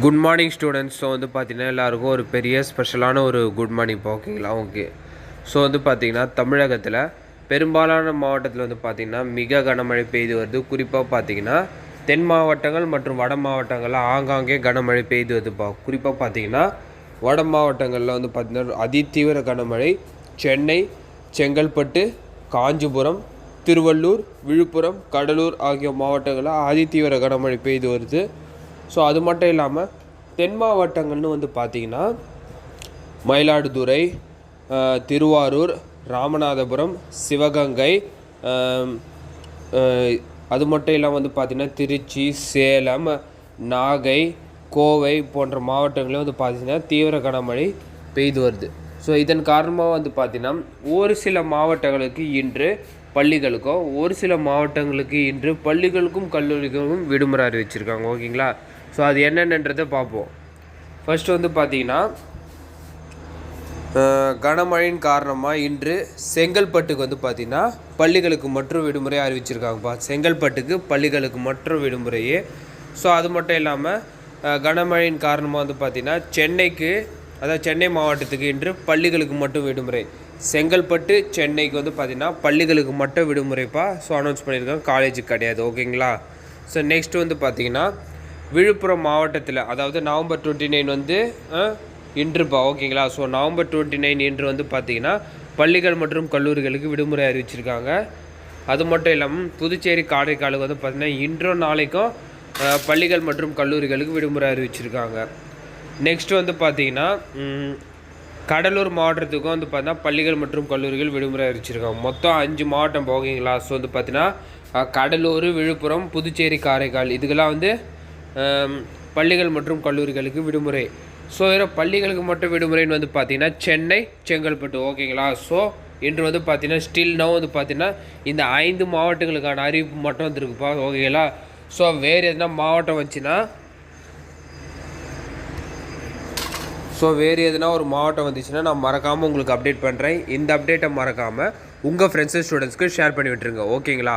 Good morning students. So பார்த்தீங்கன்னா எல்லாருக்கும் ஒரு பெரிய ஸ்பெஷலான ஒரு குட் மார்னிங் ஓகேங்களா. ஓகே, ஸோ பார்த்தீங்கன்னா தமிழகத்தில் பெரும்பாலான மாவட்டத்தில் பார்த்தீங்கன்னா மிக கனமழை பெய்து வருது. குறிப்பாக பார்த்தீங்கன்னா தென் மாவட்டங்கள் மற்றும் வட மாவட்டங்களில் ஆங்காங்கே கனமழை பெய்து வருதுப்பா. குறிப்பாக பார்த்தீங்கன்னா வட மாவட்டங்களில் பார்த்தீங்கன்னா அதிதீவிர கனமழை சென்னை, செங்கல்பட்டு, காஞ்சிபுரம், திருவள்ளூர், விழுப்புரம், கடலூர் ஆகிய மாவட்டங்களில் அதிதீவிர கனமழை பெய்து வருது. ஸோ அது மட்டும் இல்லாமல் தென் மாவட்டங்கள்னு பார்த்திங்கன்னா மயிலாடுதுறை, திருவாரூர், ராமநாதபுரம், சிவகங்கை, அது மட்டும் இல்லாமல் பார்த்திங்கன்னா திருச்சி, சேலம், நாகை, கோவை போன்ற மாவட்டங்களில் பார்த்திங்கன்னா தீவிர கனமழை பெய்து வருது. ஸோ இதன் காரணமாக பார்த்திங்கன்னா ஒரு சில மாவட்டங்களுக்கு இன்று பள்ளிகளுக்கும் ஒரு சில மாவட்டங்களுக்கு இன்று பள்ளிகளுக்கும் கல்லூரிகளுக்கும் விடுமுறை அறிவிச்சிருக்காங்க. ஓகேங்களா. ஸோ அது என்னென்னன்றதை பார்ப்போம். ஃபஸ்ட்டு பார்த்திங்கன்னா கனமழையின் காரணமாக இன்று செங்கல்பட்டுக்கு பார்த்திங்கன்னா பள்ளிகளுக்கு மற்றும் விடுமுறை அறிவிச்சிருக்காங்கப்பா. செங்கல்பட்டுக்கு பள்ளிகளுக்கு மற்றும் விடுமுறையே. ஸோ அது மட்டும் இல்லாமல் கனமழையின் காரணமாக பார்த்திங்கன்னா சென்னைக்கு, அதாவது சென்னை மாவட்டத்துக்கு இன்று பள்ளிகளுக்கு மட்டும் விடுமுறை. செங்கல்பட்டு, சென்னைக்கு பார்த்திங்கன்னா பள்ளிகளுக்கு மட்டும் விடுமுறைப்பா. ஸோ அனௌன்ஸ் பண்ணியிருக்காங்க, காலேஜுக்கு கிடையாது. ஓகேங்களா. ஸோ நெக்ஸ்ட்டு பார்த்திங்கன்னா விழுப்புரம் மாவட்டத்தில், அதாவது நவம்பர் 29 இன்றுப்பா. ஓகேங்களா. ஸோ நவம்பர் 29 இன்று பார்த்திங்கன்னா பள்ளிகள் மற்றும் கல்லூரிகளுக்கு விடுமுறை அறிவிச்சிருக்காங்க. அது மட்டும் இல்லாமல் புதுச்சேரி, காரைக்காலுக்கு பார்த்திங்கன்னா இன்றும் நாளைக்கும் பள்ளிகள் மற்றும் கல்லூரிகளுக்கு விடுமுறை அறிவிச்சிருக்காங்க. நெக்ஸ்ட்டு பார்த்திங்கன்னா கடலூர் மாவட்டத்துக்கும் பார்த்திங்கன்னா பள்ளிகள் மற்றும் கல்லூரிகள் விடுமுறை அறிவிச்சிருக்காங்க. மொத்தம் 5 மாவட்டம். ஓகேங்களா. ஸோ பார்த்திங்கன்னா கடலூர், விழுப்புரம், புதுச்சேரி, காரைக்கால் இதுக்கெல்லாம் பள்ளிகள் மற்றும் கல்லூரிகளுக்கு விடுமுறை. ஸோ பள்ளிகளுக்கு மட்டும் விடுமுறைன்னு பார்த்திங்கன்னா சென்னை, செங்கல்பட்டு. ஓகேங்களா. ஸோ இன்று பார்த்திங்கன்னா ஸ்டில் நவ் பார்த்திங்கன்னா இந்த 5 மாவட்டங்களுக்கான அறிவிப்பு மட்டும் வந்துருக்குப்பா. ஓகேங்களா. ஸோ வேறு எதுனா மாவட்டம் வந்துச்சுன்னா, ஒரு மாவட்டம் வந்துச்சுன்னா நான் மறக்காமல் உங்களுக்கு அப்டேட் பண்ணுறேன். இந்த அப்டேட்டை மறக்காமல் உங்கள் ஃப்ரெண்ட்ஸு, ஸ்டூடெண்ட்ஸ்க்கு ஷேர் பண்ணி விட்டுருங்க. ஓகேங்களா.